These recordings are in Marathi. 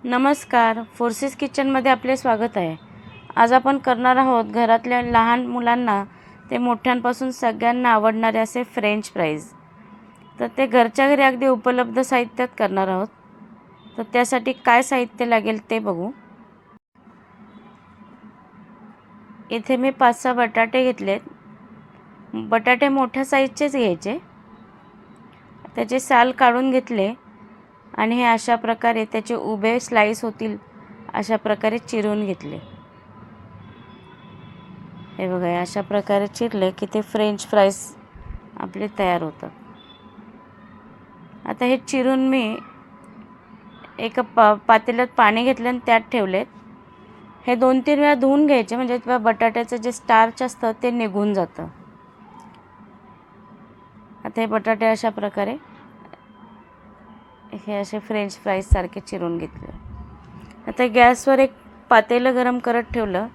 नमस्कार, फोर्सेस किचनमध्ये आपले स्वागत आहे। आज आपण करणार आहोत घरातल्या लहान मुलांना ते मोठ्यांपासून सगळ्यांना आवडणारे असे फ्रेंच फ्राईज। तर ते घरच्या घरी अगदी उपलब्ध साहित्यात करणार आहोत। तर त्यासाठी काय साहित्य लागेल ते बघू। इथे मी 5-6 बटाटे घेतलेत। बटाटे मोठ्या साईजचेच घ्यायचे। त्याचे साल काढून घेतले आणि हे अशा प्रकारे त्याचे उभे स्लाइस होतील अशा प्रकारे चिरून घेतले। हे बघा, अशा प्रकारे चिरले की ते फ्रेंच फ्राईज आपले तयार होतात। आता हे चिरून मी एका पातेल्यात पाणी घेतले आणि त्यात ठेवले। हे 2-3 वेळा धुवून घ्यायचे, म्हणजे त्या बटाट्याचं जे स्टार्च असतं ते निघून जातं। आता हे बटाटे अशा प्रकारे हे असे फ्रेंच फ्राईज सारखे चिरून घेतले। आता गॅसवर एक पातेलं गरम करत ठेवलं,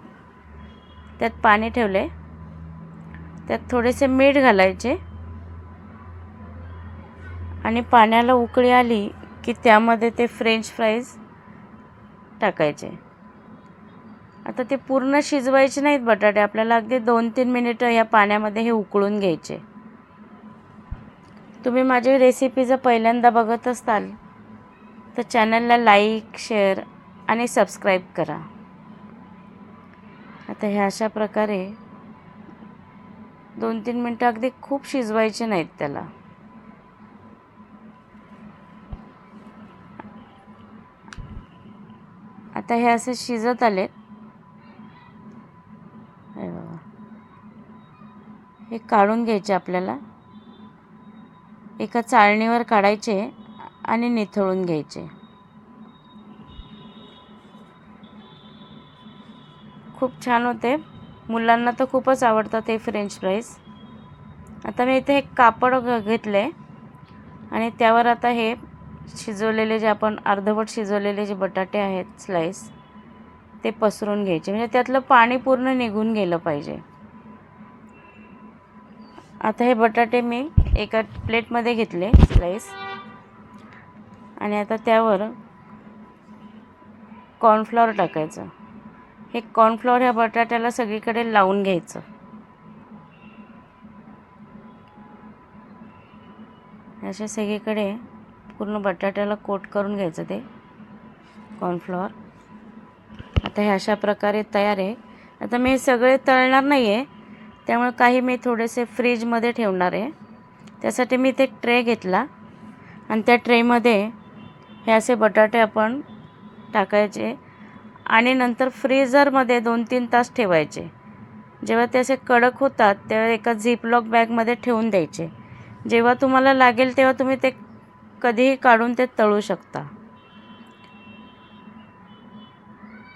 त्यात पाणी ठेवले, त्यात थोडेसे मीठ घालायचे आणि पाण्याला उकळी आली की त्यामध्ये ते फ्रेंच फ्राईज टाकायचे। आता ते पूर्ण शिजवायचे नाहीत बटाटे, आपल्याला अगदी 2-3 मिनिटं या पाण्यामध्ये हे उकळून घ्यायचे। तुम्ही माझी रेसिपी जर पहिल्यांदा बघत असाल तर चॅनलला लाईक, शेअर आणि सबस्क्राईब करा। आता हे अशा प्रकारे 2-3 मिनिटं अगदी खूप शिजवायचे नाहीत त्याला। आता हे असे शिजत आले। हे काढून घ्यायचे, आपल्याला एका चाळणीवर काढायचे आणि निथळून घ्यायचे। खूप छान होते, मुलांना तर खूपच आवडतात हे फ्रेंच फ्राईज। आता मी इथे एक कापड घेतले आणि त्यावर आता हे शिजवलेले जे आपण अर्धवट शिजवलेले जे बटाटे आहेत स्लाइस ते पसरून घ्यायचे, म्हणजे त्यातलं पाणी पूर्ण निघून गेलं पाहिजे। आता हे बटाटे मी एका प्लेटमध्ये घेतले स्लाइस आणि आता त्यावर कॉर्नफ्लॉवर टाकायचं। हे कॉर्नफ्लॉवर ह्या बटाट्याला सगळीकडे लावून घ्यायचं। अशा सगळीकडे पूर्ण बटाट्याला कोट करून घ्यायचं ते कॉर्नफ्लॉवर। आता हे अशा प्रकारे तयार आहे। आता मी हे सगळे तळणार नाही आहे, त्यामुळे काही मी थोडेसे फ्रीजमध्ये ठेवणार आहे। त्यासाठी मी इथे एक ट्रे घेतला आणि त्या ट्रेमध्ये हे असे बटाटे आपण टाकायचे आणि नंतर फ्रीझरमध्ये 2-3 तास ठेवायचे। जेव्हा ते असे कडक होतात तेव्हा एका झिपलॉक बॅगमध्ये ठेवून द्यायचे। जेव्हा तुम्हाला लागेल तेव्हा तुम्ही ते कधीही काढून ते तळू शकता।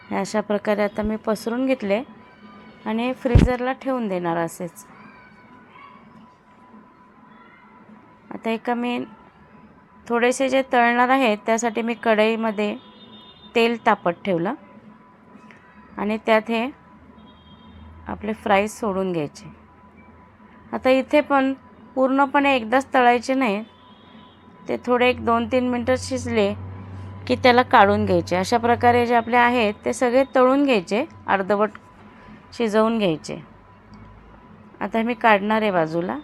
हे अशा प्रकारे आता मी पसरून घेतले आणि फ्रीझरला ठेवून देणार असेच। आता एका मी थोडेसे जे तळणार आहे त्यासाठी मी कढईमध्ये तेल तापत ठेवलं आणि त्यात हे आपले फ्राईज सोडून घ्यायचे। आता इथे पण पूर्णपणे एकदाच तळायचे नाही, ते थोडे 1-2-3 मिनटं शिजले की त्याला काढून घ्यायचे। अशा प्रकारे जे आपले आहेत ते सगळे तळून घ्यायचे, अर्धवट शिजवून घ्यायचे। आता मी काढणार आहे बाजूला।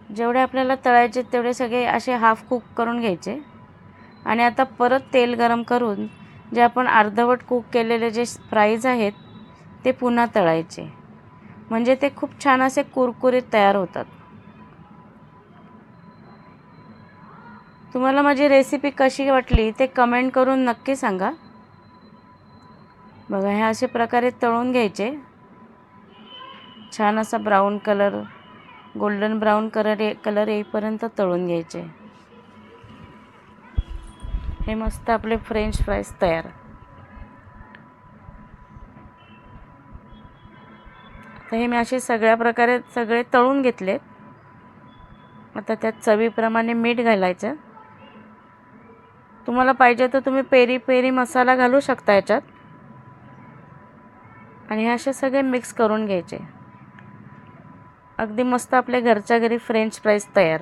जेवढे आपल्याला तळायचे तेवढे सगळे असे हाफ कुक करून घ्यायचे आणि आता परत तेल गरम करून जे आपण अर्धवट कुक केलेले जे फ्राईज आहेत ते पुन्हा तळायचे, म्हणजे ते खूप छान असे कुरकुरीत तयार होतात। तुम्हाला माझी रेसिपी कशी वाटली ते कमेंट करून नक्की सांगा। बघा, हे अशा प्रकारे तळून घ्यायचे, छान असा brown colour, golden brown colour येईपर्यंत तळून घ्यायचे। हे मस्त आपले फ्रेंच फ्राईज तयार। तर हे मी असे सगळ्या प्रकारे सगळे तळून घेतले। आता त्यात चवीप्रमाणे मीठ घालायचं। तुम्हाला पाहिजे तर तुम्ही पेरी पेरी मसाला घालू शकता याच्यात आणि हे असे सगळे मिक्स करून घ्यायचे। अगदी मस्त आपल्या घरच्या घरी फ्रेंच फ्राईज तयार।